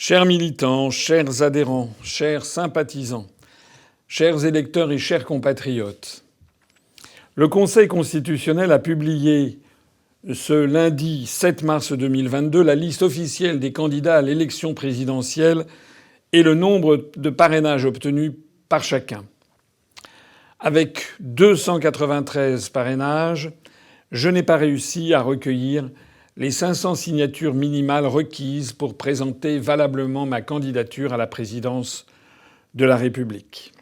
Chers militants, chers adhérents, chers sympathisants, chers électeurs et chers compatriotes, le Conseil constitutionnel a publié ce lundi 7 mars 2022 la liste officielle des candidats à l'élection présidentielle et le nombre de parrainages obtenus par chacun. Avec 293 parrainages, je n'ai pas réussi à recueillir les 500 signatures minimales requises pour présenter valablement ma candidature à la présidence de la République.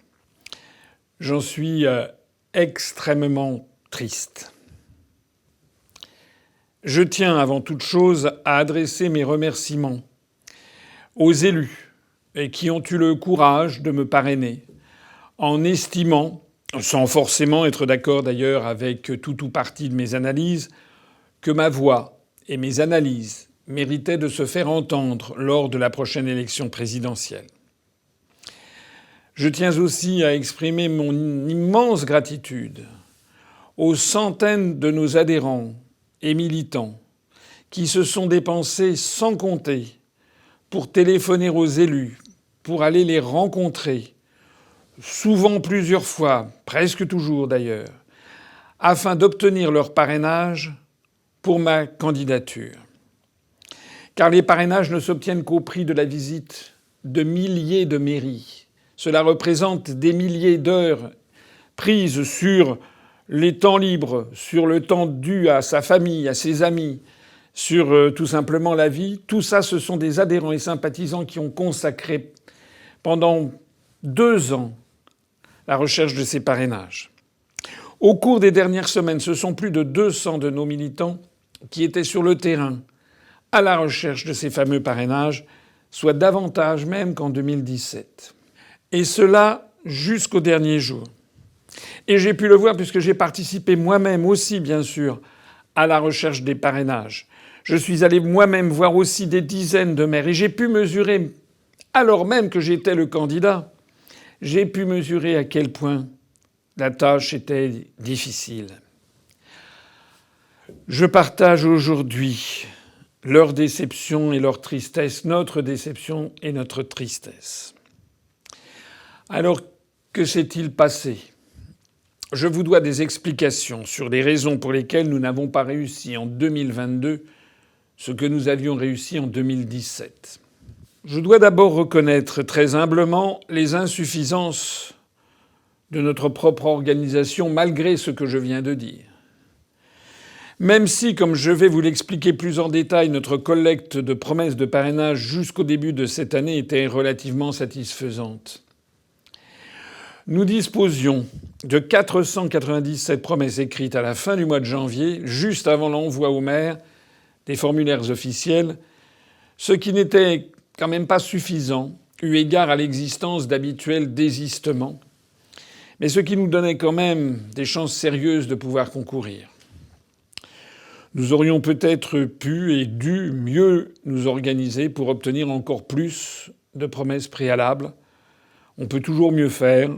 J'en suis extrêmement triste. Je tiens avant toute chose à adresser mes remerciements aux élus qui ont eu le courage de me parrainer en estimant, sans forcément être d'accord d'ailleurs avec tout ou partie de mes analyses, que ma voix et mes analyses méritaient de se faire entendre lors de la prochaine élection présidentielle. Je tiens aussi à exprimer mon immense gratitude aux centaines de nos adhérents et militants qui se sont dépensés sans compter pour téléphoner aux élus, pour aller les rencontrer, souvent plusieurs fois, presque toujours d'ailleurs, afin d'obtenir leur parrainage pour ma candidature. Car les parrainages ne s'obtiennent qu'au prix de la visite de milliers de mairies. Cela représente des milliers d'heures prises sur les temps libres, sur le temps dû à sa famille, à ses amis, sur tout simplement la vie. Tout ça, ce sont des adhérents et sympathisants qui ont consacré pendant 2 ans la recherche de ces parrainages. Au cours des dernières semaines, ce sont plus de 200 de nos militants qui étaient sur le terrain à la recherche de ces fameux parrainages, soit davantage même qu'en 2017. Et cela jusqu'au dernier jour. Et j'ai pu le voir puisque j'ai participé moi-même aussi, bien sûr, à la recherche des parrainages. Je suis allé moi-même voir aussi des dizaines de maires et j'ai pu mesurer, alors même que j'étais le candidat, j'ai pu mesurer à quel point la tâche était difficile. Je partage aujourd'hui leur déception et leur tristesse, notre déception et notre tristesse. Alors, que s'est-il passé ? Je vous dois des explications sur les raisons pour lesquelles nous n'avons pas réussi en 2022 ce que nous avions réussi en 2017. Je dois d'abord reconnaître très humblement les insuffisances de notre propre organisation malgré ce que je viens de dire. Même si, comme je vais vous l'expliquer plus en détail, notre collecte de promesses de parrainage jusqu'au début de cette année était relativement satisfaisante. Nous disposions de 497 promesses écrites à la fin du mois de janvier, juste avant l'envoi aux maires des formulaires officiels, ce qui n'était quand même pas suffisant, eu égard à l'existence d'habituels désistements, mais ce qui nous donnait quand même des chances sérieuses de pouvoir concourir. Nous aurions peut-être pu et dû mieux nous organiser pour obtenir encore plus de promesses préalables. On peut toujours mieux faire.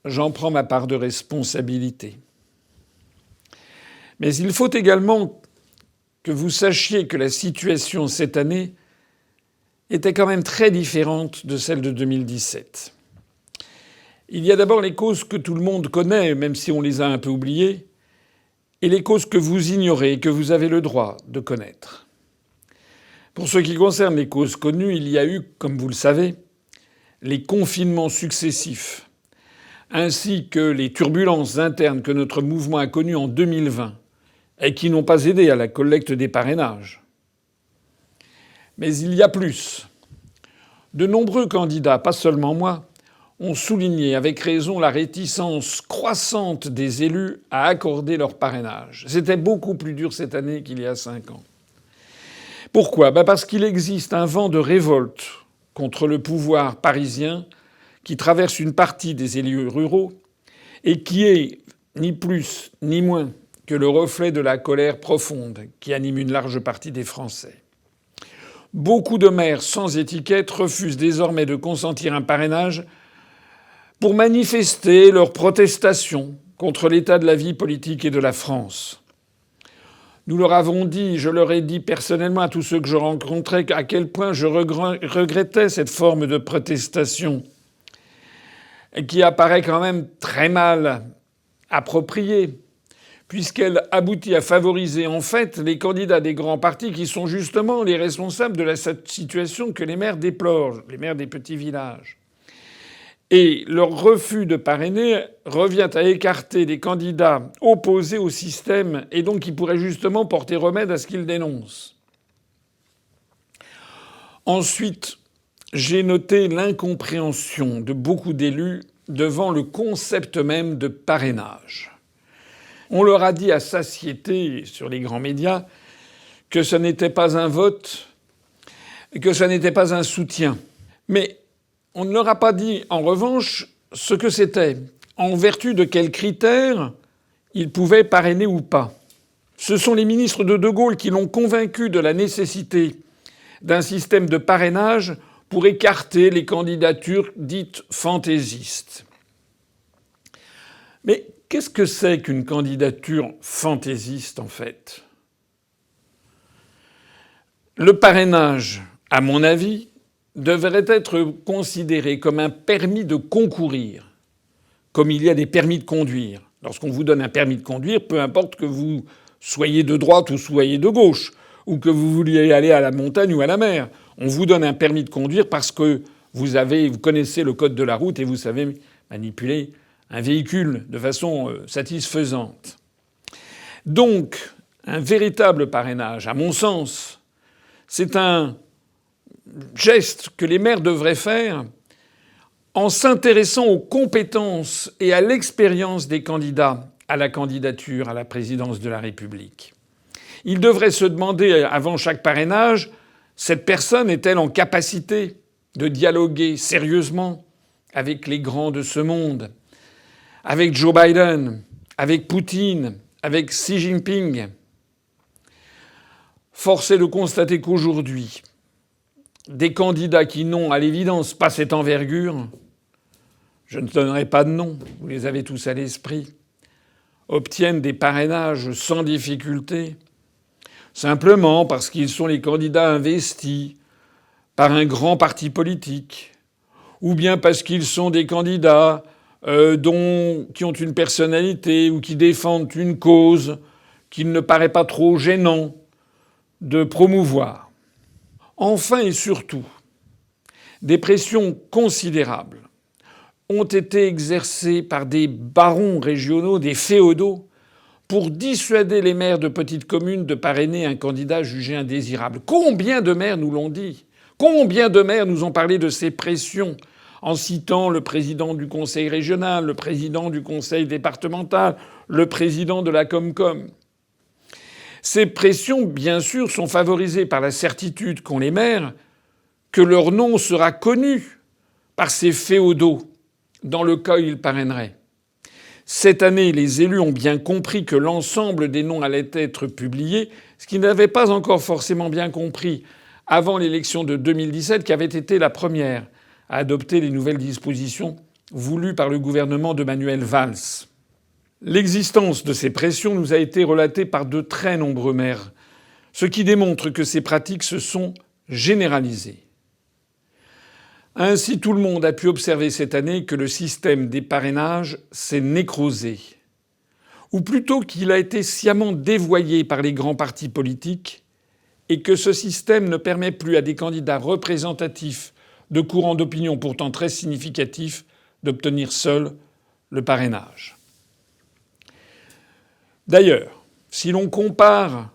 J'en prends ma part de responsabilité. Mais il faut également que vous sachiez que la situation cette année était quand même très différente de celle de 2017. Il y a d'abord les causes que tout le monde connaît, même si on les a un peu oubliées, et les causes que vous ignorez et que vous avez le droit de connaître. Pour ce qui concerne les causes connues, il y a eu, comme vous le savez, les confinements successifs, ainsi que les turbulences internes que notre mouvement a connues en 2020 et qui n'ont pas aidé à la collecte des parrainages. Mais il y a plus. De nombreux candidats, pas seulement moi, ont souligné avec raison la réticence croissante des élus à accorder leur parrainage. C'était beaucoup plus dur cette année qu'il y a 5 ans. Pourquoi ? Parce qu'il existe un vent de révolte contre le pouvoir parisien qui traverse une partie des élus ruraux et qui est ni plus ni moins que le reflet de la colère profonde qui anime une large partie des Français. Beaucoup de maires sans étiquette refusent désormais de consentir un parrainage pour manifester leur protestation contre l'état de la vie politique et de la France. Nous leur avons dit, je leur ai dit personnellement à tous ceux que je rencontrais à quel point je regrettais cette forme de protestation qui apparaît quand même très mal appropriée, puisqu'elle aboutit à favoriser en fait les candidats des grands partis qui sont justement les responsables de la situation que les maires déplorent, les maires des petits villages. Et leur refus de parrainer revient à écarter des candidats opposés au système et donc qui pourraient justement porter remède à ce qu'ils dénoncent. Ensuite, j'ai noté l'incompréhension de beaucoup d'élus devant le concept même de parrainage. On leur a dit à satiété sur les grands médias que ce n'était pas un vote, que ce n'était pas un soutien. Mais on ne leur a pas dit, en revanche, ce que c'était, en vertu de quels critères ils pouvaient parrainer ou pas. Ce sont les ministres de Gaulle qui l'ont convaincu de la nécessité d'un système de parrainage pour écarter les candidatures dites fantaisistes. Mais qu'est-ce que c'est qu'une candidature fantaisiste, en fait ? Le parrainage, à mon avis, devrait être considéré comme un permis de concourir, comme il y a des permis de conduire. Lorsqu'on vous donne un permis de conduire, peu importe que vous soyez de droite ou soyez de gauche, ou que vous vouliez aller à la montagne ou à la mer, on vous donne un permis de conduire parce que vous connaissez le code de la route et vous savez manipuler un véhicule de façon satisfaisante. Donc, un véritable parrainage, à mon sens, c'est un geste que les maires devraient faire en s'intéressant aux compétences et à l'expérience des candidats à la candidature à la présidence de la République. Ils devraient se demander avant chaque parrainage, cette personne est-elle en capacité de dialoguer sérieusement avec les grands de ce monde, avec Joe Biden, avec Poutine, avec Xi Jinping. Force est de constater qu'aujourd'hui, des candidats qui n'ont à l'évidence pas cette envergure, je ne donnerai pas de nom, vous les avez tous à l'esprit, obtiennent des parrainages sans difficulté, simplement parce qu'ils sont les candidats investis par un grand parti politique, ou bien parce qu'ils sont des candidats qui ont une personnalité ou qui défendent une cause qu'il ne paraît pas trop gênant de promouvoir. Enfin et surtout, des pressions considérables ont été exercées par des barons régionaux, des féodaux, pour dissuader les maires de petites communes de parrainer un candidat jugé indésirable. Combien de maires nous l'ont dit ? Combien de maires nous ont parlé de ces pressions en citant le président du conseil régional, le président du conseil départemental, le président de la Comcom ? Ces pressions, bien sûr, sont favorisées par la certitude qu'ont les maires que leur nom sera connu par ces féodaux dans le cas où ils parraineraient. Cette année, les élus ont bien compris que l'ensemble des noms allait être publié, ce qu'ils n'avaient pas encore forcément bien compris avant l'élection de 2017, qui avait été la première à adopter les nouvelles dispositions voulues par le gouvernement de Manuel Valls. L'existence de ces pressions nous a été relatée par de très nombreux maires, ce qui démontre que ces pratiques se sont généralisées. Ainsi, tout le monde a pu observer cette année que le système des parrainages s'est nécrosé. Ou plutôt qu'il a été sciemment dévoyé par les grands partis politiques et que ce système ne permet plus à des candidats représentatifs de courants d'opinion pourtant très significatifs d'obtenir seuls le parrainage. D'ailleurs, si l'on compare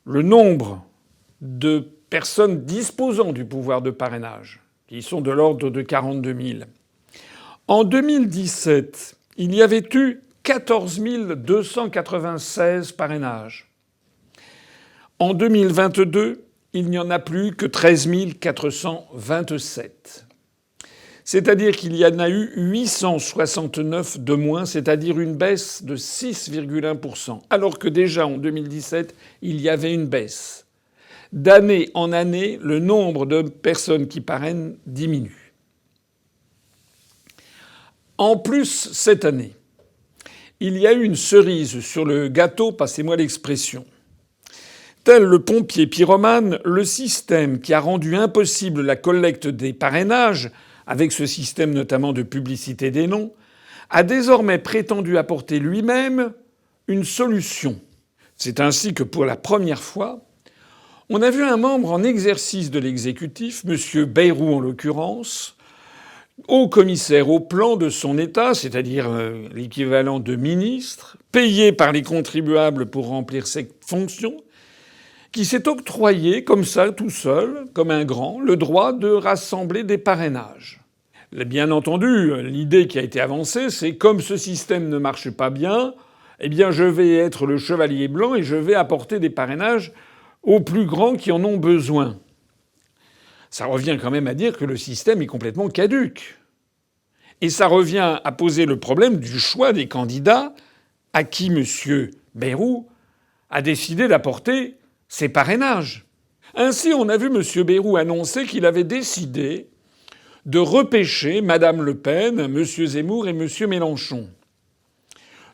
le nombre de personnes disposant du pouvoir de parrainage, qui sont de l'ordre de 42 000. En 2017, il y avait eu 14 296 parrainages. En 2022, il n'y en a plus que 13 427. C'est-à-dire qu'il y en a eu 869 de moins, c'est-à-dire une baisse de 6,1%. Alors que déjà en 2017, il y avait une baisse. D'année en année, le nombre de personnes qui parrainent diminue. En plus, cette année, il y a eu une cerise sur le gâteau, passez-moi l'expression. Tel le pompier pyromane, le système qui a rendu impossible la collecte des parrainages, avec ce système notamment de publicité des noms, a désormais prétendu apporter lui-même une solution. C'est ainsi que pour la première fois, on a vu un membre en exercice de l'exécutif, M. Bayrou en l'occurrence, haut commissaire au plan de son État, c'est-à-dire l'équivalent de ministre, payé par les contribuables pour remplir ses fonctions, qui s'est octroyé comme ça, tout seul, comme un grand, le droit de rassembler des parrainages. Bien entendu, l'idée qui a été avancée, c'est comme ce système ne marche pas bien, eh bien je vais être le chevalier blanc et je vais apporter des parrainages aux plus grands qui en ont besoin. Ça revient quand même à dire que le système est complètement caduc. Et ça revient à poser le problème du choix des candidats à qui M. Bayrou a décidé d'apporter ses parrainages. Ainsi, on a vu M. Bayrou annoncer qu'il avait décidé de repêcher Mme Le Pen, M. Zemmour et M. Mélenchon.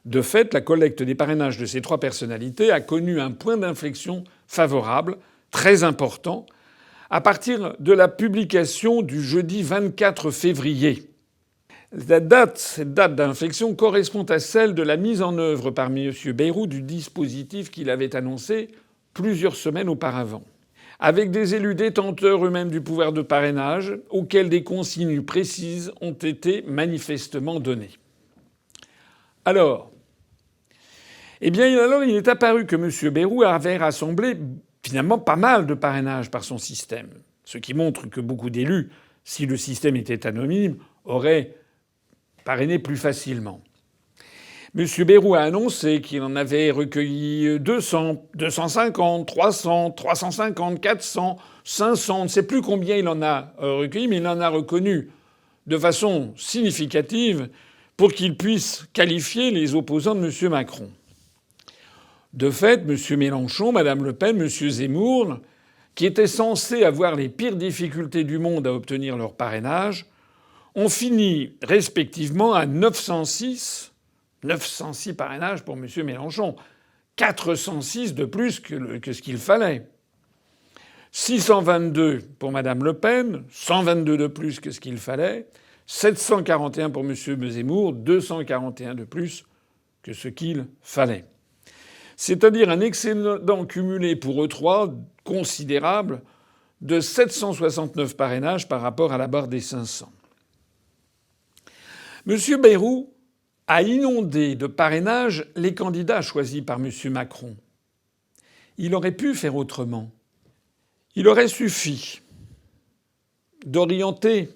De fait, la collecte des parrainages de ces trois personnalités a connu un point d'inflexion favorable, très important, à partir de la publication du jeudi 24 février. Cette date d'inflexion correspond à celle de la mise en œuvre par M. Bayrou du dispositif qu'il avait annoncé plusieurs semaines auparavant, avec des élus détenteurs eux-mêmes du pouvoir de parrainage, auxquels des consignes précises ont été manifestement données. Alors, il est apparu que M. Bayrou avait rassemblé finalement pas mal de parrainages par son système, ce qui montre que beaucoup d'élus, si le système était anonyme, auraient parrainé plus facilement. M. Bayrou a annoncé qu'il en avait recueilli 200, 250, 300, 350, 400, 500. On ne sait plus combien il en a recueilli, mais il en a reconnu de façon significative pour qu'il puisse qualifier les opposants de M. Macron. De fait, M. Mélenchon, Mme Le Pen, M. Zemmour, qui étaient censés avoir les pires difficultés du monde à obtenir leur parrainage, ont fini respectivement à 906 parrainages pour M. Mélenchon. 406 de plus que ce qu'il fallait. 622 pour Mme Le Pen, 122 de plus que ce qu'il fallait. 741 pour M. Zemmour, 241 de plus que ce qu'il fallait. C'est-à-dire un excédent cumulé pour eux trois considérable de 769 parrainages par rapport à la barre des 500. M. Bayrou a inondé de parrainages les candidats choisis par M. Macron. Il aurait pu faire autrement. Il aurait suffi d'orienter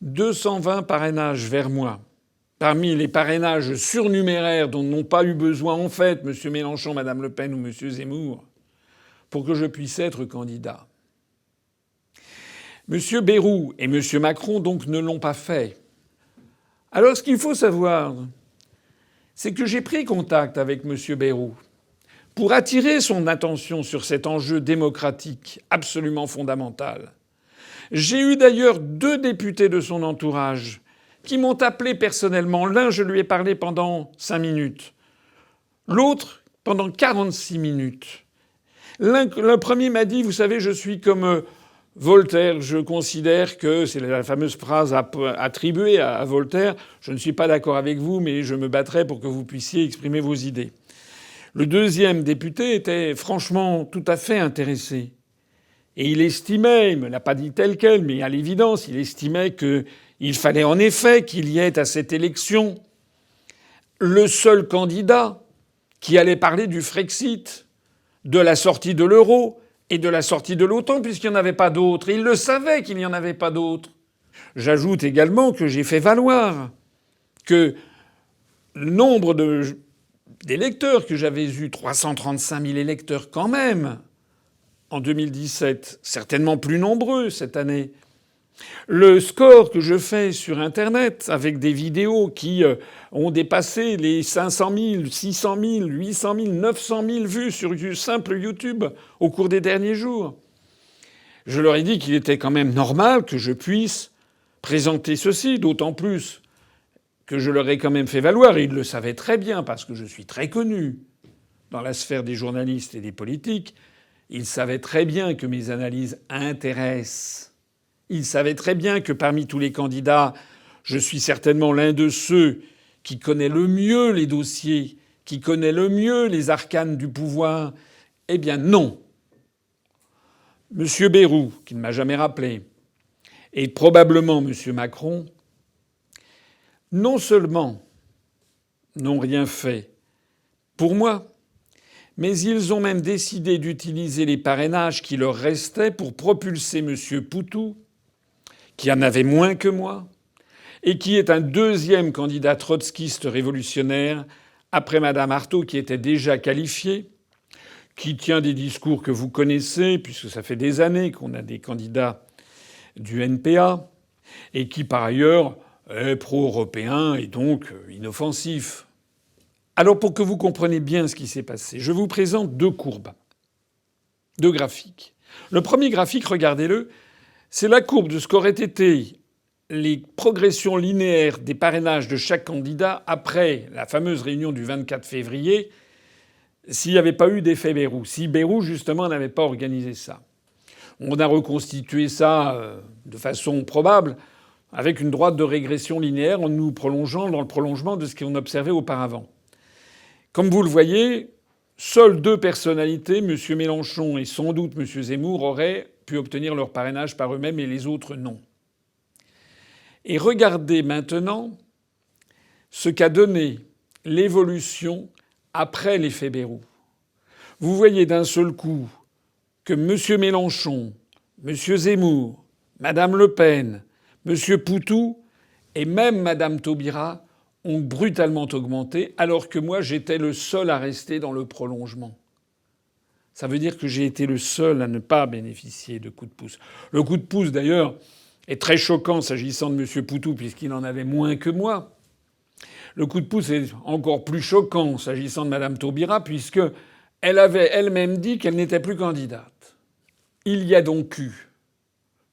220 parrainages vers moi, parmi les parrainages surnuméraires dont n'ont pas eu besoin en fait M. Mélenchon, Mme Le Pen ou M. Zemmour, pour que je puisse être candidat. M. Bayrou et M. Macron donc ne l'ont pas fait. Alors ce qu'il faut savoir, c'est que j'ai pris contact avec M. Bayrou pour attirer son attention sur cet enjeu démocratique absolument fondamental. J'ai eu d'ailleurs 2 députés de son entourage qui m'ont appelé personnellement. L'un, je lui ai parlé pendant 5 minutes. L'autre, pendant 46 minutes. Le premier m'a dit « Vous savez, je suis comme Voltaire. Je considère que, c'est la fameuse phrase attribuée à Voltaire, je ne suis pas d'accord avec vous, mais je me battrai pour que vous puissiez exprimer vos idées. » Le deuxième député était franchement tout à fait intéressé. Et il estimait, il me l'a pas dit tel quel, mais à l'évidence, il estimait qu'il fallait en effet qu'il y ait à cette élection le seul candidat qui allait parler du Frexit, de la sortie de l'euro et de la sortie de l'OTAN, puisqu'il n'y en avait pas d'autres. Il le savait qu'il n'y en avait pas d'autres. J'ajoute également que j'ai fait valoir que le nombre d'électeurs que j'avais eu, 335 000 électeurs quand même, en 2017, certainement plus nombreux cette année. Le score que je fais sur Internet avec des vidéos qui ont dépassé les 500 000, 600 000, 800 000, 900 000 vues sur du simple YouTube au cours des derniers jours. Je leur ai dit qu'il était quand même normal que je puisse présenter ceci, d'autant plus que je leur ai quand même fait valoir, et ils le savaient très bien parce que je suis très connu, dans la sphère des journalistes et des politiques, il savait très bien que mes analyses intéressent. Il savait très bien que parmi tous les candidats, je suis certainement l'un de ceux qui connaît le mieux les dossiers, qui connaît le mieux les arcanes du pouvoir. Eh bien non. M. Bayrou, qui ne m'a jamais rappelé, et probablement M. Macron, non seulement n'ont rien fait pour moi, mais ils ont même décidé d'utiliser les parrainages qui leur restaient pour propulser M. Poutou, qui en avait moins que moi, et qui est un deuxième candidat trotskiste révolutionnaire après Mme Arthaud, qui était déjà qualifiée, qui tient des discours que vous connaissez, puisque ça fait des années qu'on a des candidats du NPA, et qui par ailleurs est pro-européen et donc inoffensif. Alors pour que vous compreniez bien ce qui s'est passé, je vous présente deux courbes, deux graphiques. Le premier graphique, regardez-le, c'est la courbe de ce qu'auraient été les progressions linéaires des parrainages de chaque candidat après la fameuse réunion du 24 février, s'il n'y avait pas eu d'effet Bayrou, si Bayrou, justement, n'avait pas organisé ça. On a reconstitué ça de façon probable avec une droite de régression linéaire en nous prolongeant dans le prolongement de ce qu'on observait auparavant. Comme vous le voyez, seules deux personnalités, M. Mélenchon et sans doute M. Zemmour, auraient pu obtenir leur parrainage par eux-mêmes et les autres non. Et regardez maintenant ce qu'a donné l'évolution après l'effet Bayrou. Vous voyez d'un seul coup que M. Mélenchon, M. Zemmour, Mme Le Pen, M. Poutou et même Mme Taubira ont brutalement augmenté, alors que moi j'étais le seul à rester dans le prolongement. Ça veut dire que j'ai été le seul à ne pas bénéficier de coups de pouce. Le coup de pouce, d'ailleurs, est très choquant s'agissant de M. Poutou, puisqu'il en avait moins que moi. Le coup de pouce est encore plus choquant s'agissant de Mme Taubira, puisqu'elle avait elle-même dit qu'elle n'était plus candidate. Il y a donc eu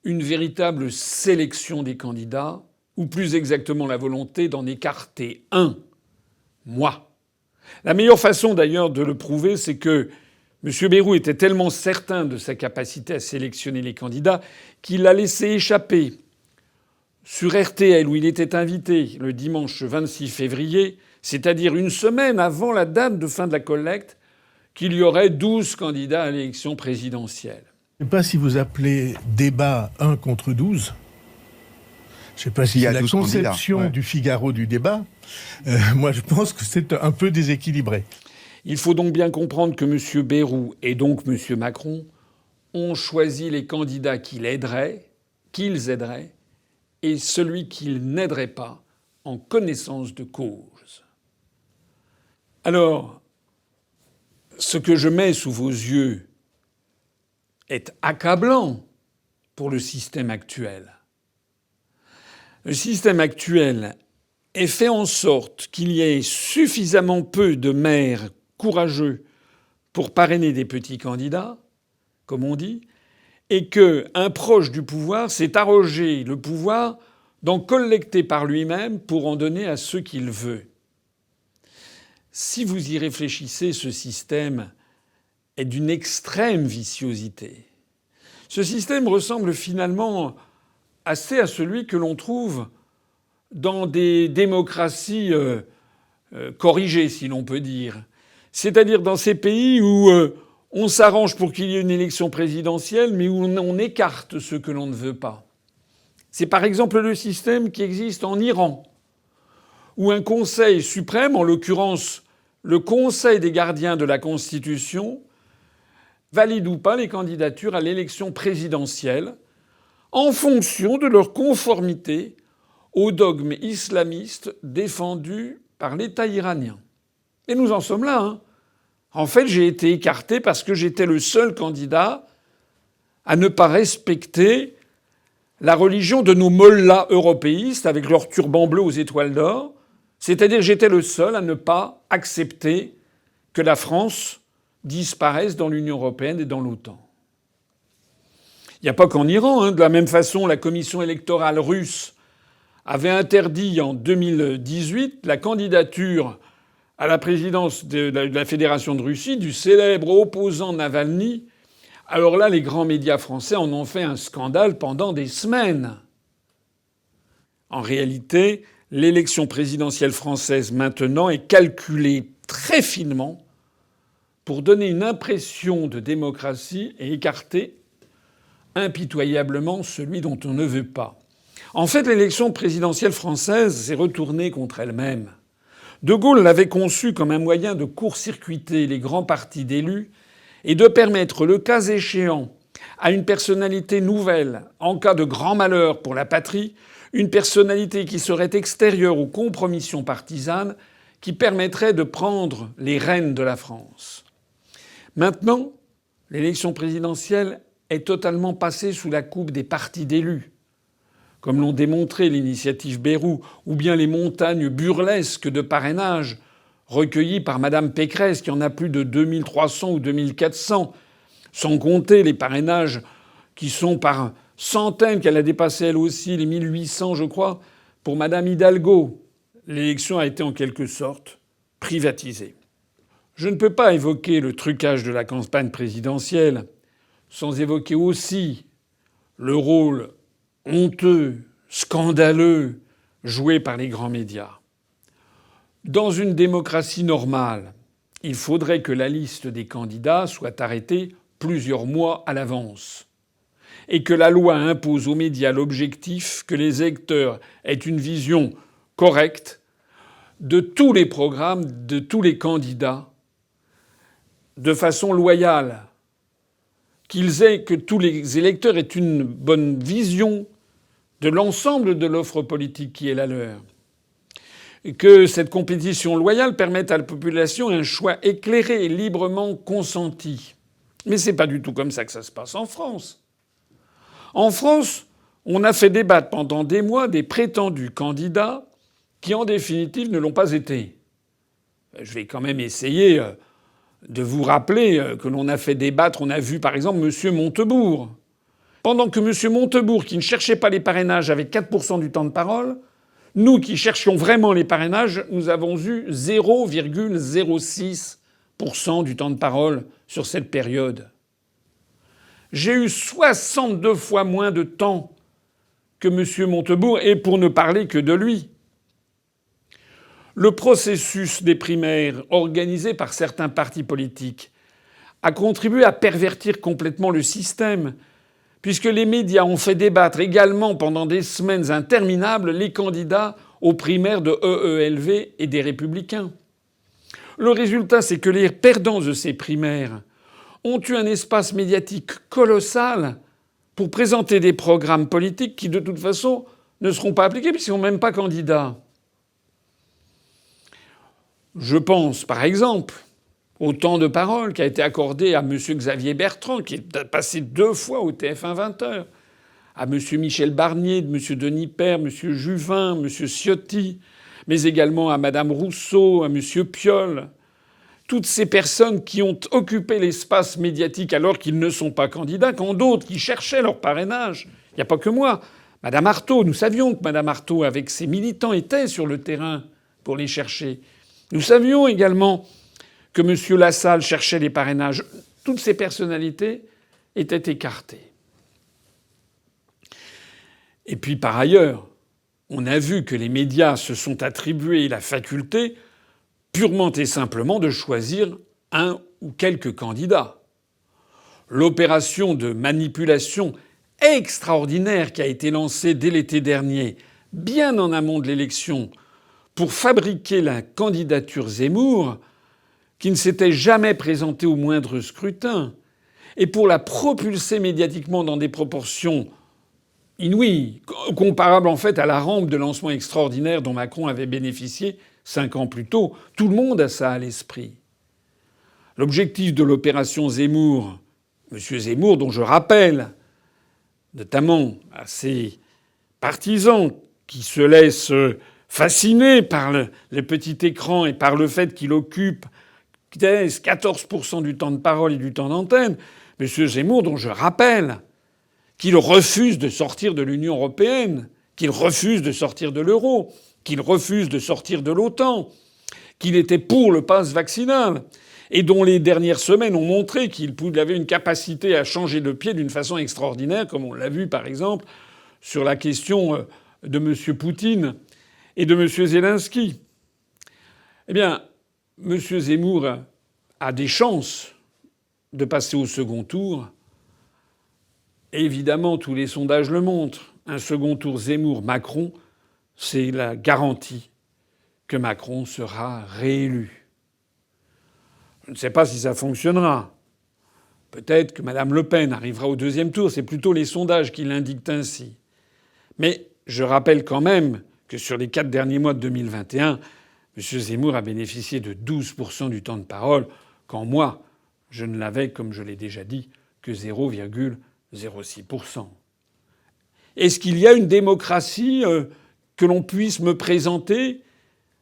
une véritable sélection des candidats, ou plus exactement la volonté d'en écarter un, moi. La meilleure façon d'ailleurs de le prouver, c'est que M. Bayrou était tellement certain de sa capacité à sélectionner les candidats qu'il a laissé échapper sur RTL, où il était invité le dimanche 26 février, c'est-à-dire une semaine avant la date de fin de la collecte, qu'il y aurait 12 candidats à l'élection présidentielle. Je ne sais pas si vous appelez débat 1 contre 12. Je ne sais pas si c'est la conception du Figaro du débat. Moi, je pense que c'est un peu déséquilibré. Il faut donc bien comprendre que M. Bayrou et donc M. Macron ont choisi les candidats qu'ils aideraient, et celui qu'ils n'aideraient pas en connaissance de cause. Alors, ce que je mets sous vos yeux est accablant pour le système actuel. Le système actuel est fait en sorte qu'il y ait suffisamment peu de maires courageux pour parrainer des petits candidats, comme on dit, et qu'un proche du pouvoir s'est arrogé le pouvoir d'en collecter par lui-même pour en donner à ceux qu'il veut. Si vous y réfléchissez, ce système est d'une extrême viciosité. Ce système ressemble finalement assez à celui que l'on trouve dans des démocraties corrigées, si l'on peut dire. C'est-à-dire dans ces pays où on s'arrange pour qu'il y ait une élection présidentielle, mais où on écarte ceux que l'on ne veut pas. C'est par exemple le système qui existe en Iran, où un conseil suprême, en l'occurrence le Conseil des gardiens de la Constitution, valide ou pas les candidatures à l'élection présidentielle en fonction de leur conformité aux dogmes islamistes défendus par l'État iranien. Et nous en sommes là, hein. En fait, j'ai été écarté parce que j'étais le seul candidat à ne pas respecter la religion de nos mollahs européistes avec leurs turbans bleus aux étoiles d'or. C'est-à-dire que j'étais le seul à ne pas accepter que la France disparaisse dans l'Union européenne et dans l'OTAN. Il n'y a pas qu'en Iran, hein. De la même façon, la commission électorale russe avait interdit en 2018 la candidature à la présidence de la Fédération de Russie du célèbre opposant Navalny, alors là, les grands médias français en ont fait un scandale pendant des semaines. En réalité, l'élection présidentielle française maintenant est calculée très finement pour donner une impression de démocratie et écarter impitoyablement celui dont on ne veut pas. En fait, l'élection présidentielle française s'est retournée contre elle-même. De Gaulle l'avait conçue comme un moyen de court-circuiter les grands partis d'élus et de permettre, le cas échéant, à une personnalité nouvelle, en cas de grand malheur pour la patrie, une personnalité qui serait extérieure aux compromissions partisanes, qui permettrait de prendre les rênes de la France. Maintenant, l'élection présidentielle est totalement passée sous la coupe des partis d'élus, comme l'ont démontré l'initiative Bayrou ou bien les montagnes burlesques de parrainage recueillies par Madame Pécresse, qui en a plus de 2300 ou 2400, sans compter les parrainages qui sont par centaines, qu'elle a dépassé elle aussi les 1800, je crois, pour Madame Hidalgo. L'élection a été en quelque sorte privatisée. Je ne peux pas évoquer le trucage de la campagne présidentielle sans évoquer aussi le rôle honteux, scandaleux, joué par les grands médias. Dans une démocratie normale, il faudrait que la liste des candidats soit arrêtée plusieurs mois à l'avance, et que la loi impose aux médias l'objectif que les électeurs aient une vision correcte de tous les programmes, de tous les candidats, de façon loyale, que tous les électeurs aient une bonne vision de l'ensemble de l'offre politique qui est la leur. Et que cette compétition loyale permette à la population un choix éclairé et librement consenti. Mais c'est pas du tout comme ça que ça se passe en France. En France, on a fait débattre pendant des mois des prétendus candidats qui, en définitive, ne l'ont pas été. Je vais quand même essayer de vous rappeler que l'on a fait débattre, on a vu par exemple M. Montebourg. Pendant que M. Montebourg, qui ne cherchait pas les parrainages, avait 4% du temps de parole, nous qui cherchions vraiment les parrainages, nous avons eu 0,06% du temps de parole sur cette période. J'ai eu 62 fois moins de temps que M. Montebourg, et pour ne parler que de lui. Le processus des primaires organisé par certains partis politiques a contribué à pervertir complètement le système, puisque les médias ont fait débattre également pendant des semaines interminables les candidats aux primaires de EELV et des Républicains. Le résultat, c'est que les perdants de ces primaires ont eu un espace médiatique colossal pour présenter des programmes politiques qui, de toute façon, ne seront pas appliqués puisqu'ils ne sont même pas candidats. Je pense, par exemple, au temps de parole qui a été accordé à M. Xavier Bertrand, qui est passé 2 fois au TF1 20h, à M. Michel Barnier, M. Denis Père, M. Juvin, M. Ciotti, mais également à Mme Rousseau, à M. Piolle. Toutes ces personnes qui ont occupé l'espace médiatique alors qu'ils ne sont pas candidats, quand d'autres qui cherchaient leur parrainage. Il n'y a pas que moi. Mme Arthaud, nous savions que Mme Arthaud, avec ses militants, était sur le terrain pour les chercher. Nous savions également que M. Lassalle cherchait les parrainages. Toutes ces personnalités étaient écartées. Et puis par ailleurs, on a vu que les médias se sont attribués la faculté purement et simplement de choisir un ou quelques candidats. L'opération de manipulation extraordinaire qui a été lancée dès l'été dernier, bien en amont de l'élection, pour fabriquer la candidature Zemmour, qui ne s'était jamais présentée au moindre scrutin, et pour la propulser médiatiquement dans des proportions inouïes, comparables en fait à la rampe de lancement extraordinaire dont Macron avait bénéficié 5 ans plus tôt. Tout le monde a ça à l'esprit. L'objectif de l'opération Zemmour, M. Zemmour, dont je rappelle, notamment à ses partisans qui se laissent fasciner par le petit écran et par le fait qu'il occupe 14% du temps de parole et du temps d'antenne, M. Zemmour, dont je rappelle qu'il refuse de sortir de l'Union européenne, qu'il refuse de sortir de l'euro, qu'il refuse de sortir de l'OTAN, qu'il était pour le pass vaccinal, et dont les dernières semaines ont montré qu'il avait une capacité à changer de pied d'une façon extraordinaire, comme on l'a vu par exemple sur la question de M. Poutine et de M. Zelensky. Eh bien, M. Zemmour a des chances de passer au second tour. Évidemment, tous les sondages le montrent. Un second tour Zemmour-Macron, c'est la garantie que Macron sera réélu. Je ne sais pas si ça fonctionnera. Peut-être que Mme Le Pen arrivera au deuxième tour. C'est plutôt les sondages qui l'indiquent ainsi. Mais je rappelle quand même que sur les 4 derniers mois de 2021, M. Zemmour a bénéficié de 12% du temps de parole, quand moi, je ne l'avais, comme je l'ai déjà dit, que 0,06%. Est-ce qu'il y a une démocratie que l'on puisse me présenter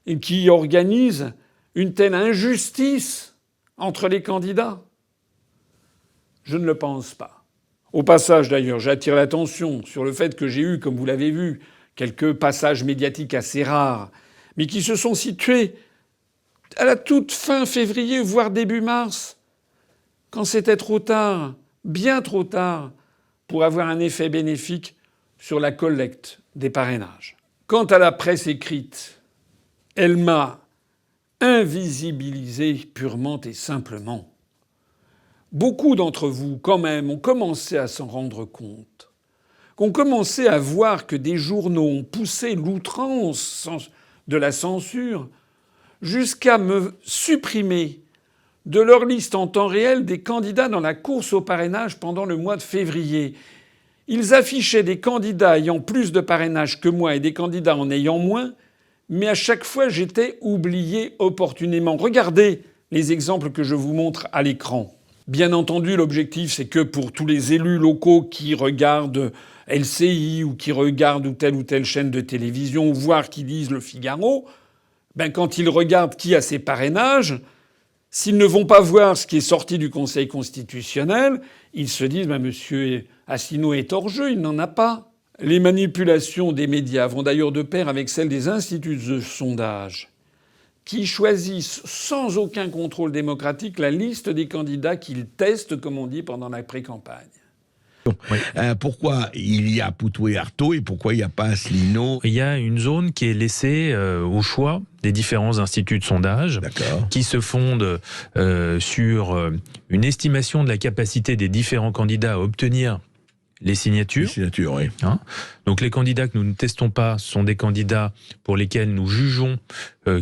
et qui organise une telle injustice entre les candidats? Je ne le pense pas. Au passage, d'ailleurs, j'attire l'attention sur le fait que j'ai eu, comme vous l'avez vu, quelques passages médiatiques assez rares, mais qui se sont situés à la toute fin février, voire début mars, quand c'était trop tard, bien trop tard, pour avoir un effet bénéfique sur la collecte des parrainages. Quant à la presse écrite, elle m'a invisibilisé purement et simplement. Beaucoup d'entre vous, quand même, ont commencé à s'en rendre compte, ont commencé à voir que des journaux ont poussé l'outrance de la censure jusqu'à me supprimer de leur liste en temps réel des candidats dans la course au parrainage pendant le mois de février. Ils affichaient des candidats ayant plus de parrainage que moi et des candidats en ayant moins, mais à chaque fois j'étais oublié opportunément. Regardez les exemples que je vous montre à l'écran. Bien entendu, l'objectif, c'est que pour tous les élus locaux qui regardent LCI ou qui regardent telle ou telle chaîne de télévision, voire qui lisent Le Figaro, quand ils regardent qui a ses parrainages, s'ils ne vont pas voir ce qui est sorti du Conseil constitutionnel, ils se disent Monsieur Asselineau est hors jeu, il n'en a pas. Les manipulations des médias vont d'ailleurs de pair avec celles des instituts de sondage, qui choisissent sans aucun contrôle démocratique la liste des candidats qu'ils testent, comme on dit, pendant la pré-campagne. Oui. Pourquoi il y a Poutou et Artaud et pourquoi il n'y a pas Asselineau? Il y a une zone qui est laissée au choix des différents instituts de sondage qui se fondent sur une estimation de la capacité des différents candidats à obtenir les signatures. Les signatures, oui. Donc les candidats que nous ne testons pas sont des candidats pour lesquels nous jugeons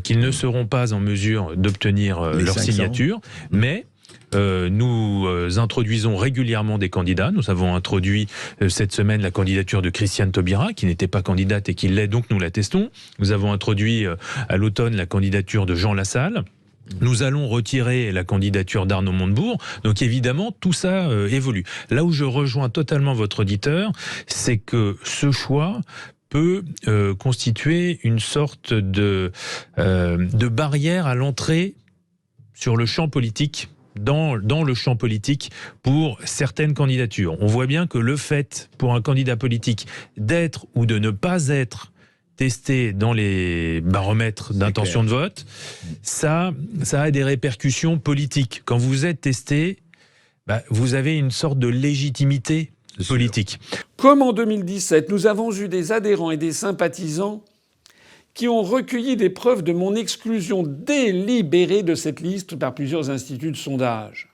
qu'ils ne seront pas en mesure d'obtenir leur signature, mais nous introduisons régulièrement des candidats. Nous avons introduit cette semaine la candidature de Christiane Taubira, qui n'était pas candidate et qui l'est, donc nous la testons. Nous avons introduit à l'automne la candidature de Jean Lassalle. Nous allons retirer la candidature d'Arnaud Montebourg. Donc évidemment, tout ça évolue. Là où je rejoins totalement votre auditeur, c'est que ce choix peut constituer une sorte de barrière à l'entrée sur le champ politique, dans le champ politique pour certaines candidatures. On voit bien que le fait pour un candidat politique d'être ou de ne pas être testé dans les baromètres d'intention de vote, ça a des répercussions politiques. Quand vous êtes testé, vous avez une sorte de légitimité politique. Comme en 2017, nous avons eu des adhérents et des sympathisants qui ont recueilli des preuves de mon exclusion délibérée de cette liste par plusieurs instituts de sondage.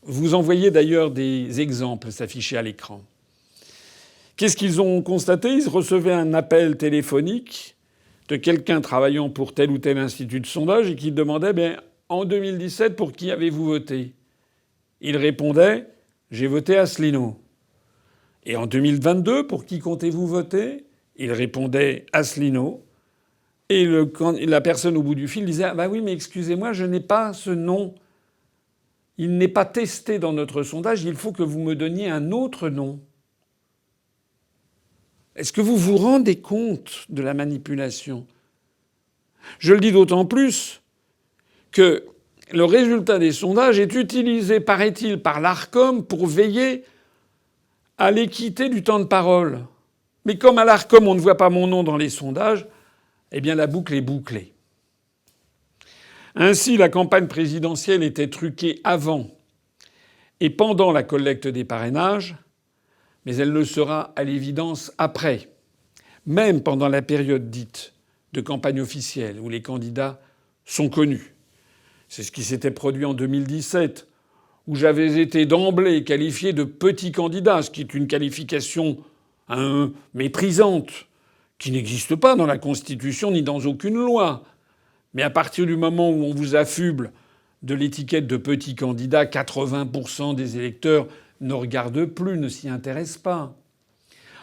Vous en voyez d'ailleurs des exemples s'afficher à l'écran. Qu'est-ce qu'ils ont constaté? Ils recevaient un appel téléphonique de quelqu'un travaillant pour tel ou tel institut de sondage et qui demandait en 2017, pour qui avez-vous voté? Il répondait j'ai voté Asselineau. Et en 2022, pour qui comptez-vous voter? Il répondait Asselineau. Et la personne au bout du fil disait oui, mais excusez-moi, je n'ai pas ce nom. Il n'est pas testé dans notre sondage, il faut que vous me donniez un autre nom. Est-ce que vous vous rendez compte de la manipulation? Je le dis d'autant plus que le résultat des sondages est utilisé, paraît-il, par l'Arcom pour veiller à l'équité du temps de parole. Mais comme à l'Arcom, on ne voit pas mon nom dans les sondages, la boucle est bouclée. Ainsi, la campagne présidentielle était truquée avant et pendant la collecte des parrainages, mais elle le sera à l'évidence après, même pendant la période dite de campagne officielle, où les candidats sont connus. C'est ce qui s'était produit en 2017, où j'avais été d'emblée qualifié de petit candidat, ce qui est une qualification méprisante, qui n'existe pas dans la Constitution ni dans aucune loi. Mais à partir du moment où on vous affuble de l'étiquette de petit candidat, 80% des électeurs ne regardent plus, ne s'y intéressent pas.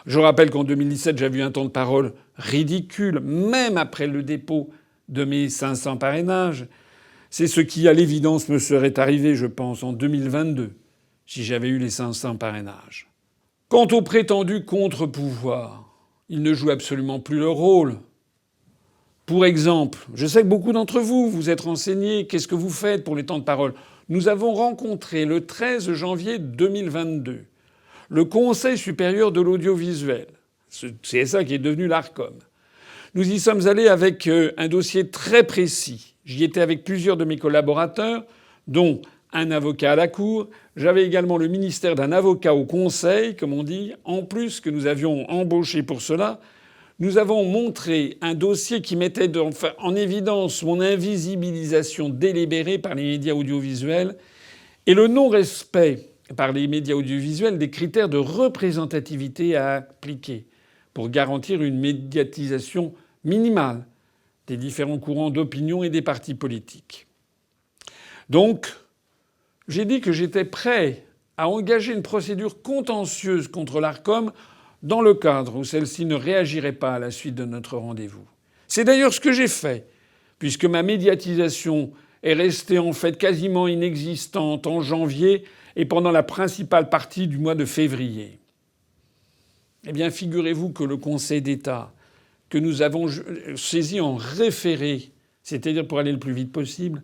Je rappelle qu'en 2017, j'avais eu un temps de parole ridicule, même après le dépôt de mes 500 parrainages. C'est ce qui, à l'évidence, me serait arrivé, je pense, en 2022, si j'avais eu les 500 parrainages. Quant aux prétendus contre-pouvoirs, ils ne jouent absolument plus leur rôle. Pour exemple, je sais que beaucoup d'entre vous, vous êtes renseignés. Qu'est-ce que vous faites pour les temps de parole ? Nous avons rencontré le 13 janvier 2022 le Conseil supérieur de l'audiovisuel. C'est ça qui est devenu l'ARCOM. Nous y sommes allés avec un dossier très précis. J'y étais avec plusieurs de mes collaborateurs, dont un avocat à la Cour. J'avais également le ministère d'un avocat au Conseil, comme on dit. En plus que nous avions embauché pour cela, nous avons montré un dossier qui mettait en évidence mon invisibilisation délibérée par les médias audiovisuels et le non-respect par les médias audiovisuels des critères de représentativité à appliquer pour garantir une médiatisation minimale des différents courants d'opinion et des partis politiques. Donc, j'ai dit que j'étais prêt à engager une procédure contentieuse contre l'ARCOM dans le cadre où celle-ci ne réagirait pas à la suite de notre rendez-vous. C'est d'ailleurs ce que j'ai fait, puisque ma médiatisation est restée en fait quasiment inexistante en janvier et pendant la principale partie du mois de février. Eh bien, figurez-vous que le Conseil d'État, que nous avons saisi en référé, c'est-à-dire pour aller le plus vite possible,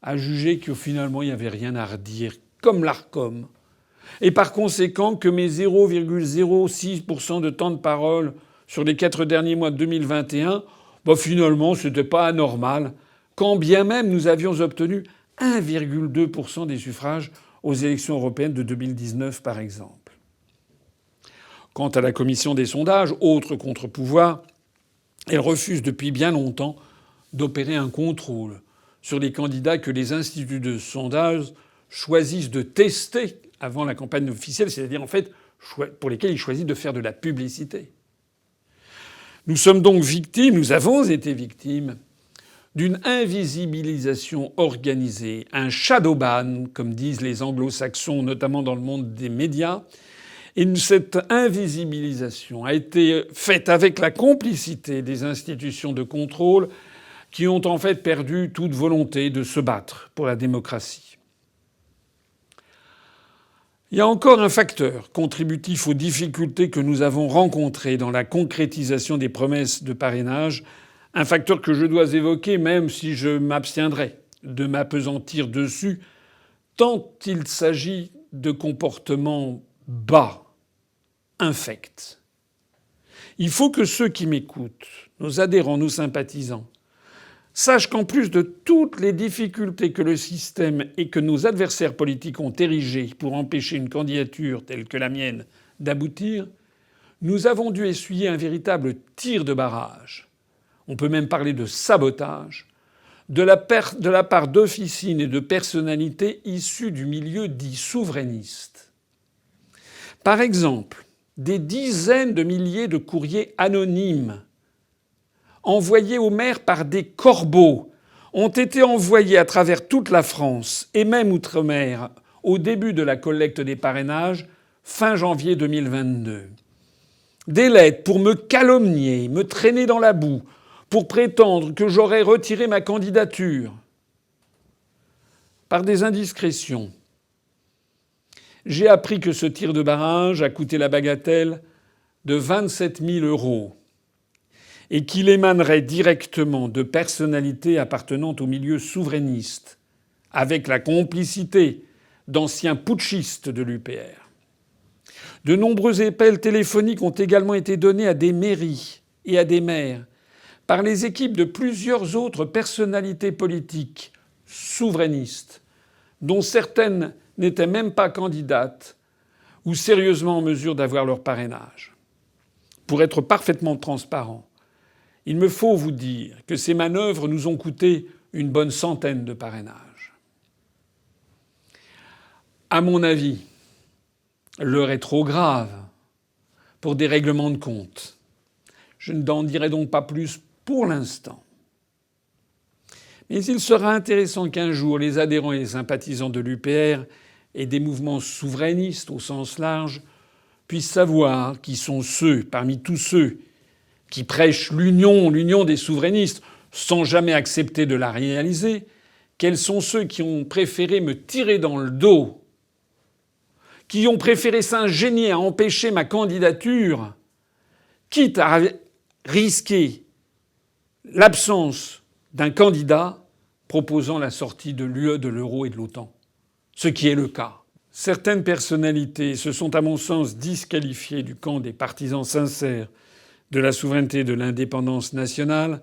a jugé que finalement il n'y avait rien à redire, comme l'ARCOM. Et par conséquent que mes 0,06% de temps de parole sur les 4 derniers mois de 2021, finalement, c'était pas anormal, quand bien même nous avions obtenu 1,2% des suffrages aux élections européennes de 2019, par exemple. Quant à la commission des sondages, autre contre-pouvoir, elle refuse depuis bien longtemps d'opérer un contrôle sur les candidats que les instituts de sondage choisissent de tester avant la campagne officielle, c'est-à-dire en fait pour lesquels ils choisissent de faire de la publicité. Nous sommes donc victimes, nous avons été victimes d'une invisibilisation organisée, un shadow ban, comme disent les anglo-saxons, notamment dans le monde des médias. Et cette invisibilisation a été faite avec la complicité des institutions de contrôle qui ont en fait perdu toute volonté de se battre pour la démocratie. Il y a encore un facteur contributif aux difficultés que nous avons rencontrées dans la concrétisation des promesses de parrainage, un facteur que je dois évoquer même si je m'abstiendrai de m'appesantir dessus, tant il s'agit de comportements bas, infects. Il faut que ceux qui m'écoutent, nos adhérents, nos sympathisants, sachent qu'en plus de toutes les difficultés que le système et que nos adversaires politiques ont érigées pour empêcher une candidature telle que la mienne d'aboutir, nous avons dû essuyer un véritable tir de barrage. On peut même parler de sabotage de la part d'officines et de personnalités issues du milieu dit souverainiste. Par exemple, des dizaines de milliers de courriers anonymes envoyés aux maires par des corbeaux ont été envoyés à travers toute la France et même outre-mer au début de la collecte des parrainages fin janvier 2022. Des lettres pour me calomnier, me traîner dans la boue, pour prétendre que j'aurais retiré ma candidature. Par des indiscrétions, j'ai appris que ce tir de barrage a coûté la bagatelle de 27 000 € et qu'il émanerait directement de personnalités appartenant au milieu souverainiste, avec la complicité d'anciens putschistes de l'UPR. De nombreux appels téléphoniques ont également été donnés à des mairies et à des maires par les équipes de plusieurs autres personnalités politiques souverainistes, dont certaines n'étaient même pas candidates ou sérieusement en mesure d'avoir leur parrainage. Pour être parfaitement transparent, il me faut vous dire que ces manœuvres nous ont coûté une bonne centaine de parrainages. À mon avis, l'heure est trop grave pour des règlements de compte. Je n'en dirai donc pas plus pour l'instant. Mais il sera intéressant qu'un jour les adhérents et les sympathisants de l'UPR et des mouvements souverainistes au sens large puissent savoir qui sont ceux, parmi tous ceux qui prêchent l'union des souverainistes sans jamais accepter de la réaliser, quels sont ceux qui ont préféré me tirer dans le dos, qui ont préféré s'ingénier à empêcher ma candidature, quitte à risquer l'absence d'un candidat proposant la sortie de l'UE, de l'euro et de l'OTAN. Ce qui est le cas. Certaines personnalités se sont, à mon sens, disqualifiées du camp des partisans sincères de la souveraineté et de l'indépendance nationale,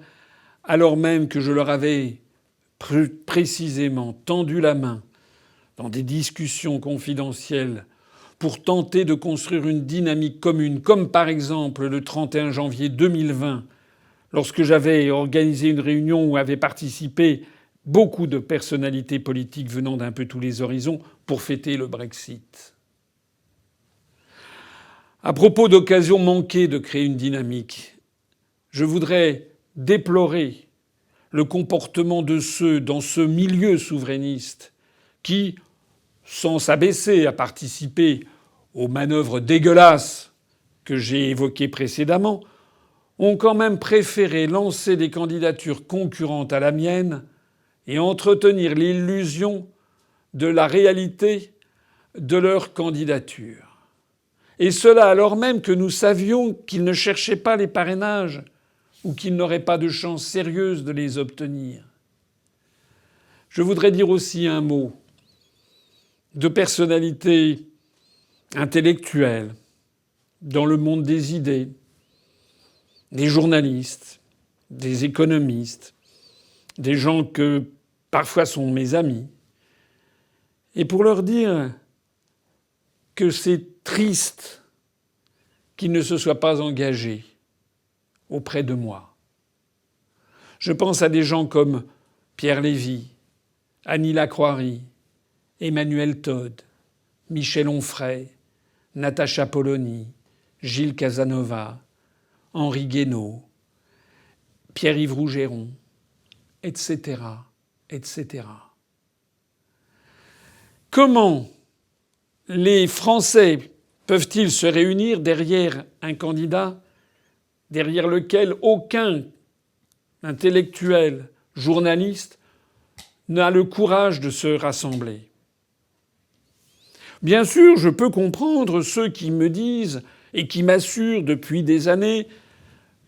alors même que je leur avais précisément tendu la main dans des discussions confidentielles pour tenter de construire une dynamique commune, comme par exemple le 31 janvier 2020, lorsque j'avais organisé une réunion où avaient participé beaucoup de personnalités politiques venant d'un peu tous les horizons pour fêter le Brexit. À propos d'occasions manquées de créer une dynamique, je voudrais déplorer le comportement de ceux dans ce milieu souverainiste qui, sans s'abaisser à participer aux manœuvres dégueulasses que j'ai évoquées précédemment, ont quand même préféré lancer des candidatures concurrentes à la mienne et entretenir l'illusion de la réalité de leur candidature. Et cela alors même que nous savions qu'ils ne cherchaient pas les parrainages ou qu'ils n'auraient pas de chance sérieuse de les obtenir. Je voudrais dire aussi un mot de personnalités intellectuelles dans le monde des idées, des journalistes, des économistes, des gens que parfois sont mes amis, et pour leur dire que c'est triste qu'ils ne se soient pas engagés auprès de moi. Je pense à des gens comme Pierre Lévy, Annie Lacroix, Emmanuel Todd, Michel Onfray, Natacha Polony, Gilles Casanova, Henri Guénaud, Pierre-Yves Rougeron, etc., etc. Comment les Français peuvent-ils se réunir derrière un candidat derrière lequel aucun intellectuel, journaliste n'a le courage de se rassembler? Bien sûr, je peux comprendre ceux qui me disent et qui m'assurent depuis des années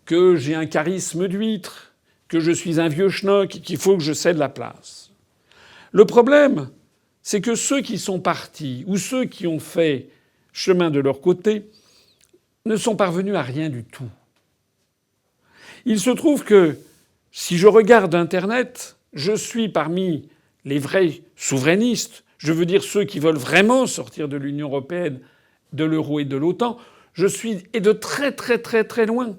que j'ai un charisme d'huître, que je suis un vieux schnock, qu'il faut que je cède la place. Le problème, c'est que ceux qui sont partis ou ceux qui ont fait chemin de leur côté ne sont parvenus à rien du tout. Il se trouve que si je regarde Internet, je suis parmi les vrais souverainistes, je veux dire ceux qui veulent vraiment sortir de l'Union européenne, de l'euro et de l'OTAN. Je suis, et de très très très très loin,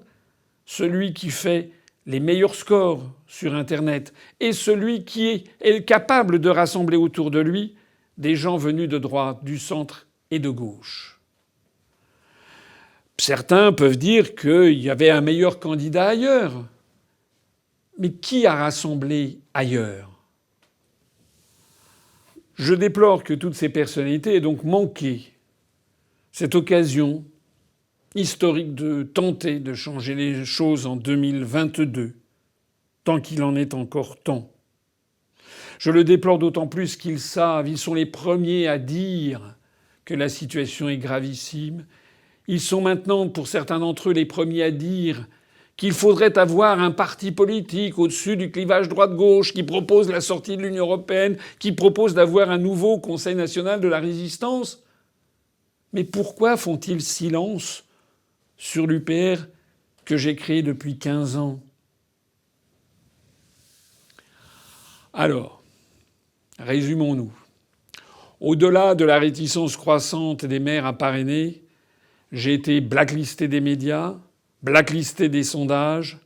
celui qui fait les meilleurs scores sur Internet et celui qui est capable de rassembler autour de lui des gens venus de droite, du centre et de gauche. Certains peuvent dire qu'il y avait un meilleur candidat ailleurs. Mais qui a rassemblé ailleurs? Je déplore que toutes ces personnalités aient donc manqué cette occasion historique de tenter de changer les choses en 2022, tant qu'il en est encore temps. Je le déplore d'autant plus qu'ils savent, ils sont les premiers à dire que la situation est gravissime. Ils sont maintenant, pour certains d'entre eux, les premiers à dire qu'il faudrait avoir un parti politique au-dessus du clivage droite-gauche qui propose la sortie de l'Union européenne, qui propose d'avoir un nouveau Conseil national de la résistance. Mais pourquoi font-ils silence sur l'UPR que j'ai créé depuis 15 ans? Alors, résumons-nous. Au-delà de la réticence croissante des maires à parrainer, j'ai été blacklisté des médias, blacklisté des sondages,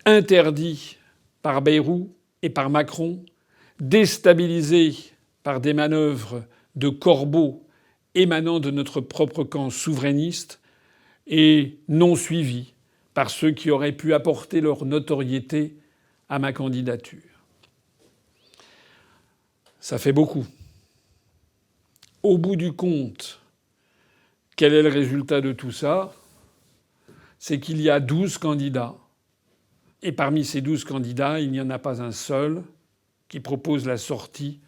interdit par Bayrou et par Macron, déstabilisé par des manœuvres de corbeaux émanant de notre propre camp souverainiste et non suivi par ceux qui auraient pu apporter leur notoriété à ma candidature. Ça fait beaucoup. Au bout du compte, quel est le résultat de tout ça ? C'est qu'il y a 12 candidats. Et parmi ces 12 candidats, il n'y en a pas un seul qui propose la sortie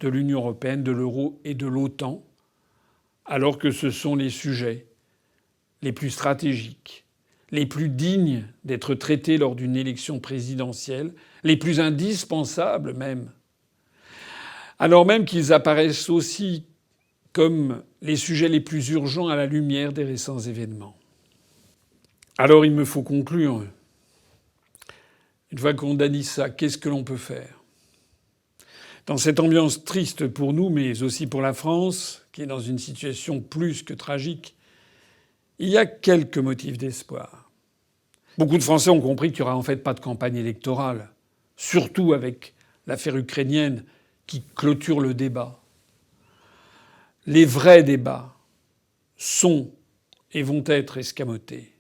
de l'Union européenne, de l'euro et de l'OTAN, alors que ce sont les sujets les plus stratégiques, les plus dignes d'être traités lors d'une élection présidentielle, les plus indispensables même, alors même qu'ils apparaissent aussi comme les sujets les plus urgents à la lumière des récents événements. Alors il me faut conclure. Une fois qu'on a dit ça, qu'est-ce que l'on peut faire ? Dans cette ambiance triste pour nous, mais aussi pour la France, qui est dans une situation plus que tragique, il y a quelques motifs d'espoir. Beaucoup de Français ont compris qu'il n'y aura en fait pas de campagne électorale, surtout avec l'affaire ukrainienne qui clôture le débat. Les vrais débats sont et vont être escamotés.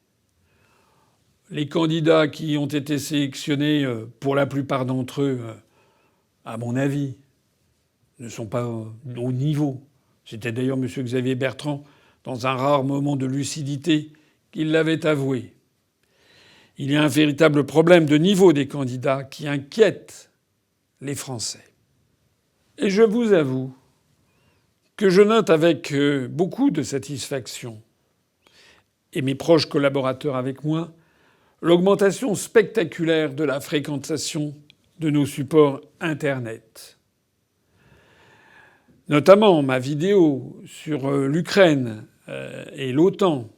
Les candidats qui ont été sélectionnés, pour la plupart d'entre eux, à mon avis, ne sont pas au niveau. C'était d'ailleurs M. Xavier Bertrand, dans un rare moment de lucidité, qui l'avait avoué. Il y a un véritable problème de niveau des candidats qui inquiète les Français. Et je vous avoue que je note avec beaucoup de satisfaction, et mes proches collaborateurs avec moi, l'augmentation spectaculaire de la fréquentation de nos supports Internet. Notamment ma vidéo sur l'Ukraine et l'OTAN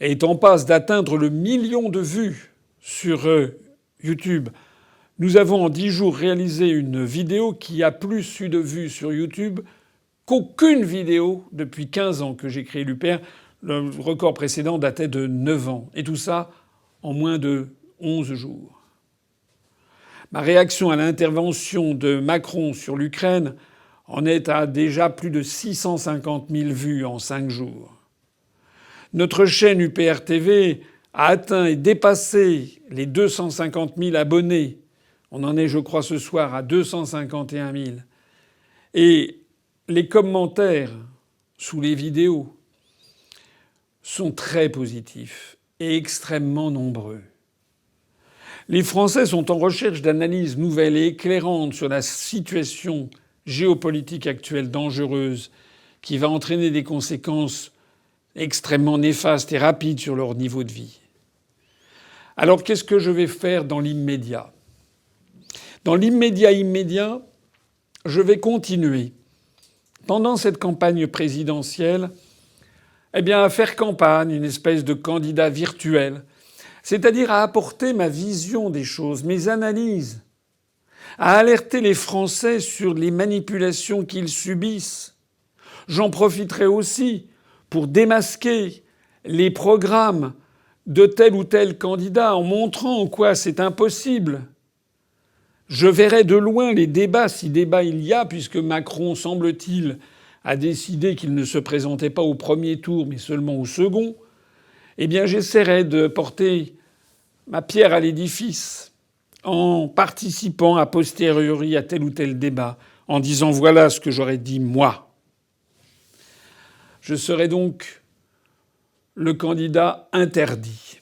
est en passe d'atteindre le 1 million de vues sur YouTube. Nous avons en 10 jours réalisé une vidéo qui a plus eu de vues sur YouTube qu'aucune vidéo depuis 15 ans que j'ai créé l'UPR. Le record précédent datait de 9 ans. Et tout ça en moins de 11 jours. Ma réaction à l'intervention de Macron sur l'Ukraine en est à déjà plus de 650 000 vues en 5 jours. Notre chaîne UPR TV a atteint et dépassé les 250 000 abonnés. On en est, je crois, ce soir à 251 000. Et les commentaires sous les vidéos sont très positifs et extrêmement nombreux. Les Français sont en recherche d'analyses nouvelles et éclairantes sur la situation géopolitique actuelle dangereuse qui va entraîner des conséquences extrêmement néfastes et rapides sur leur niveau de vie. Alors qu'est-ce que je vais faire dans l'immédiat ? Dans l'immédiat, je vais continuer, pendant cette campagne présidentielle, à faire campagne, une espèce de candidat virtuel, c'est-à-dire à apporter ma vision des choses, mes analyses, à alerter les Français sur les manipulations qu'ils subissent. J'en profiterai aussi pour démasquer les programmes de tel ou tel candidat en montrant en quoi c'est impossible. Je verrai de loin les débats, si débat il y a, puisque Macron, semble-t-il, a décidé qu'il ne se présentait pas au premier tour, mais seulement au second. J'essaierai de porter ma pierre à l'édifice en participant a posteriori à tel ou tel débat, en disant voilà ce que j'aurais dit moi. Je serai donc le candidat interdit.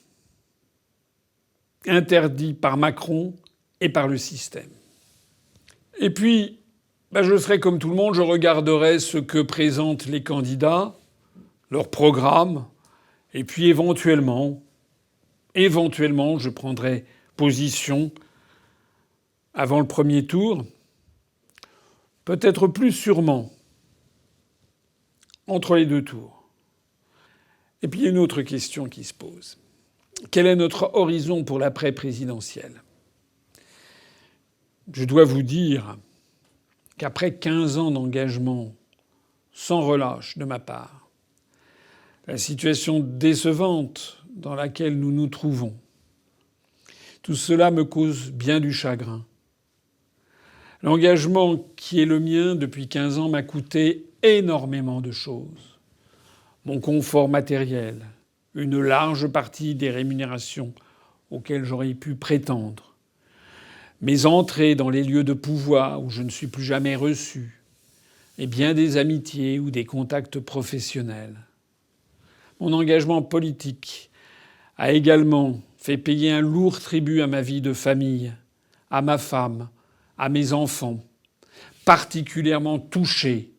Interdit par Macron et par le système. Et puis, je serai comme tout le monde, je regarderai ce que présentent les candidats, leur programme, et puis éventuellement, je prendrai position avant le premier tour, peut-être plus sûrement entre les deux tours. Et puis il y a une autre question qui se pose. Quel est notre horizon pour l'après-présidentiel ? je dois vous dire qu'après 15 ans d'engagement sans relâche de ma part, la situation décevante dans laquelle nous nous trouvons, tout cela me cause bien du chagrin. L'engagement qui est le mien depuis 15 ans m'a coûté énormément de choses. Mon confort matériel, une large partie des rémunérations auxquelles j'aurais pu prétendre, mes entrées dans les lieux de pouvoir où je ne suis plus jamais reçu, et bien des amitiés ou des contacts professionnels. Mon engagement politique a également fait payer un lourd tribut à ma vie de famille, à ma femme, à mes enfants, particulièrement touchés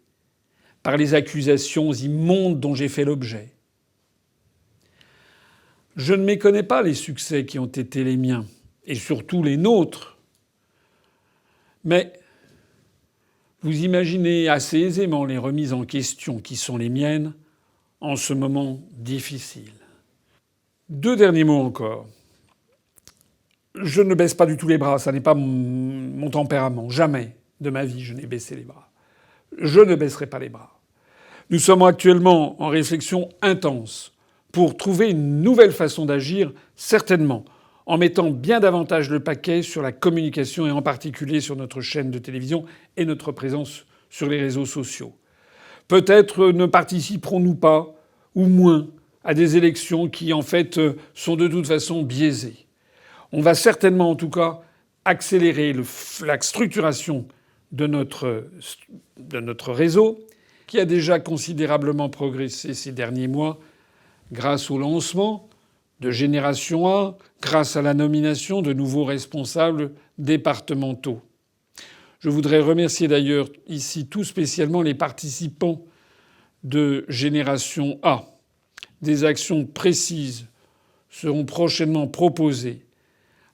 par les accusations immondes dont j'ai fait l'objet. Je ne méconnais pas les succès qui ont été les miens, et surtout les nôtres. Mais vous imaginez assez aisément les remises en question qui sont les miennes en ce moment difficile. 2 derniers mots encore. Je ne baisse pas du tout les bras, ça n'est pas mon tempérament. Jamais de ma vie je n'ai baissé les bras. Je ne baisserai pas les bras. Nous sommes actuellement en réflexion intense pour trouver une nouvelle façon d'agir, certainement, en mettant bien davantage le paquet sur la communication et en particulier sur notre chaîne de télévision et notre présence sur les réseaux sociaux. Peut-être ne participerons-nous pas, ou moins, à des élections qui, en fait, sont de toute façon biaisées. On va certainement, en tout cas, accélérer la structuration de notre réseau, qui a déjà considérablement progressé ces derniers mois grâce au lancement de Génération A, grâce à la nomination de nouveaux responsables départementaux. Je voudrais remercier d'ailleurs ici tout spécialement les participants de Génération A. Des actions précises seront prochainement proposées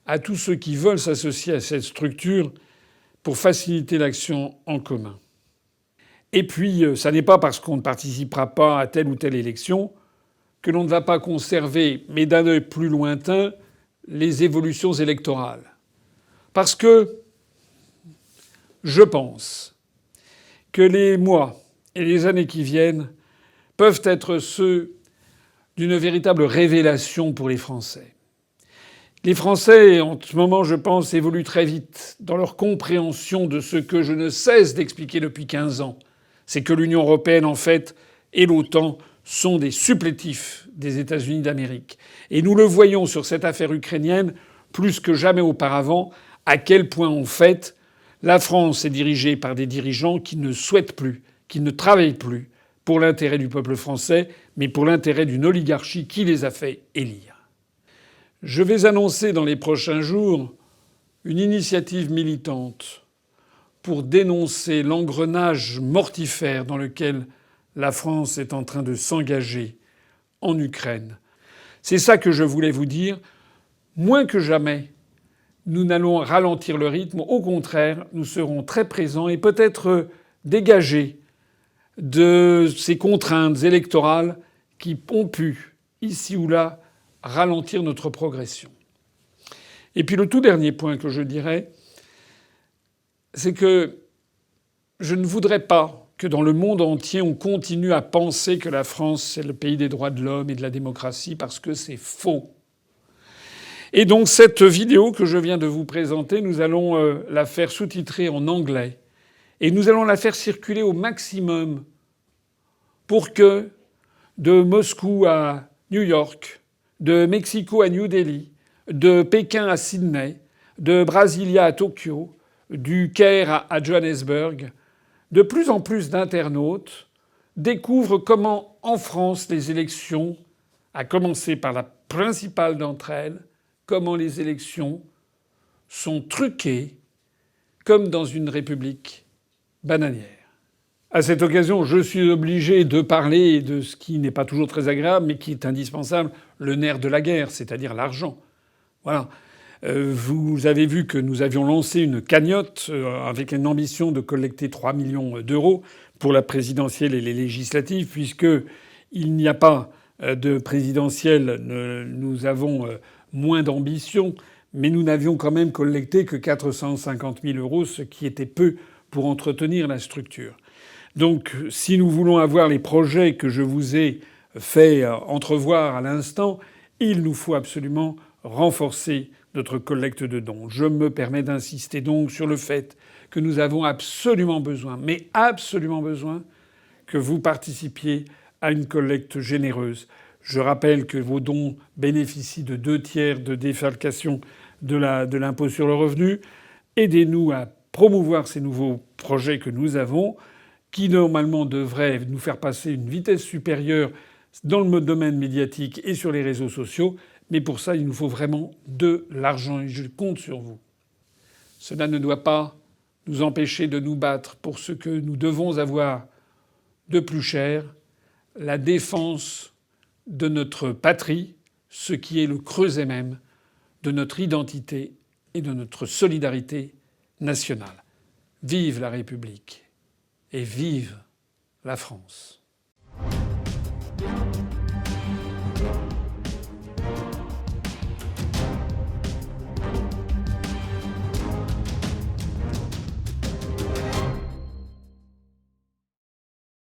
à tous ceux qui veulent s'associer à cette structure pour faciliter l'action en commun. Et puis, ça n'est pas parce qu'on ne participera pas à telle ou telle élection que l'on ne va pas conserver, mais d'un œil plus lointain, les évolutions électorales. Parce que je pense que les mois et les années qui viennent peuvent être ceux d'une véritable révélation pour les Français. Les Français, en ce moment, je pense, évoluent très vite dans leur compréhension de ce que je ne cesse d'expliquer depuis 15 ans. C'est que l'Union européenne, en fait, et l'OTAN sont des supplétifs des États-Unis d'Amérique. Et nous le voyons sur cette affaire ukrainienne plus que jamais auparavant, à quel point, en fait, la France est dirigée par des dirigeants qui ne souhaitent plus, qui ne travaillent plus pour l'intérêt du peuple français, mais pour l'intérêt d'une oligarchie qui les a fait élire. Je vais annoncer dans les prochains jours une initiative militante pour dénoncer l'engrenage mortifère dans lequel la France est en train de s'engager en Ukraine. C'est ça que je voulais vous dire. Moins que jamais, nous n'allons ralentir le rythme. Au contraire, nous serons très présents et peut-être dégagés de ces contraintes électorales qui ont pu, ici ou là, ralentir notre progression. Et puis le tout dernier point que je dirais, c'est que je ne voudrais pas que dans le monde entier, on continue à penser que la France, c'est le pays des droits de l'homme et de la démocratie, parce que c'est faux. Et donc cette vidéo que je viens de vous présenter, nous allons la faire sous-titrer en anglais. Et nous allons la faire circuler au maximum pour que de Moscou à New York, de Mexico à New Delhi, de Pékin à Sydney, de Brasilia à Tokyo, du Caire à Johannesburg, de plus en plus d'internautes découvrent comment, en France, les élections, à commencer par la principale d'entre elles, comment les élections sont truquées comme dans une république bananière. À cette occasion, je suis obligé de parler de ce qui n'est pas toujours très agréable, mais qui est indispensable, le nerf de la guerre, c'est-à-dire l'argent. Voilà. Vous avez vu que nous avions lancé une cagnotte avec une ambition de collecter 3 millions d'euros pour la présidentielle et les législatives, puisqu'il n'y a pas de présidentielle, nous avons moins d'ambition, Mais nous n'avions quand même collecté que 450 000 euros, ce qui était peu pour entretenir la structure. Donc, si nous voulons avoir les projets que je vous ai fait entrevoir à l'instant, il nous faut absolument renforcer notre collecte de dons. Je me permets d'insister donc sur le fait que nous avons absolument besoin, mais absolument besoin, que vous participiez à une collecte généreuse. Je rappelle que vos dons bénéficient de 2/3 de défalcation de l'impôt sur le revenu. Aidez-nous à promouvoir ces nouveaux projets que nous avons, qui normalement devraient nous faire passer une vitesse supérieure dans le domaine médiatique et sur les réseaux sociaux. Mais pour ça, il nous faut vraiment de l'argent et je compte sur vous. Cela ne doit pas nous empêcher de nous battre pour ce que nous devons avoir de plus cher, la défense de notre patrie, ce qui est le creuset même de notre identité et de notre solidarité nationale. Vive la République et vive la France.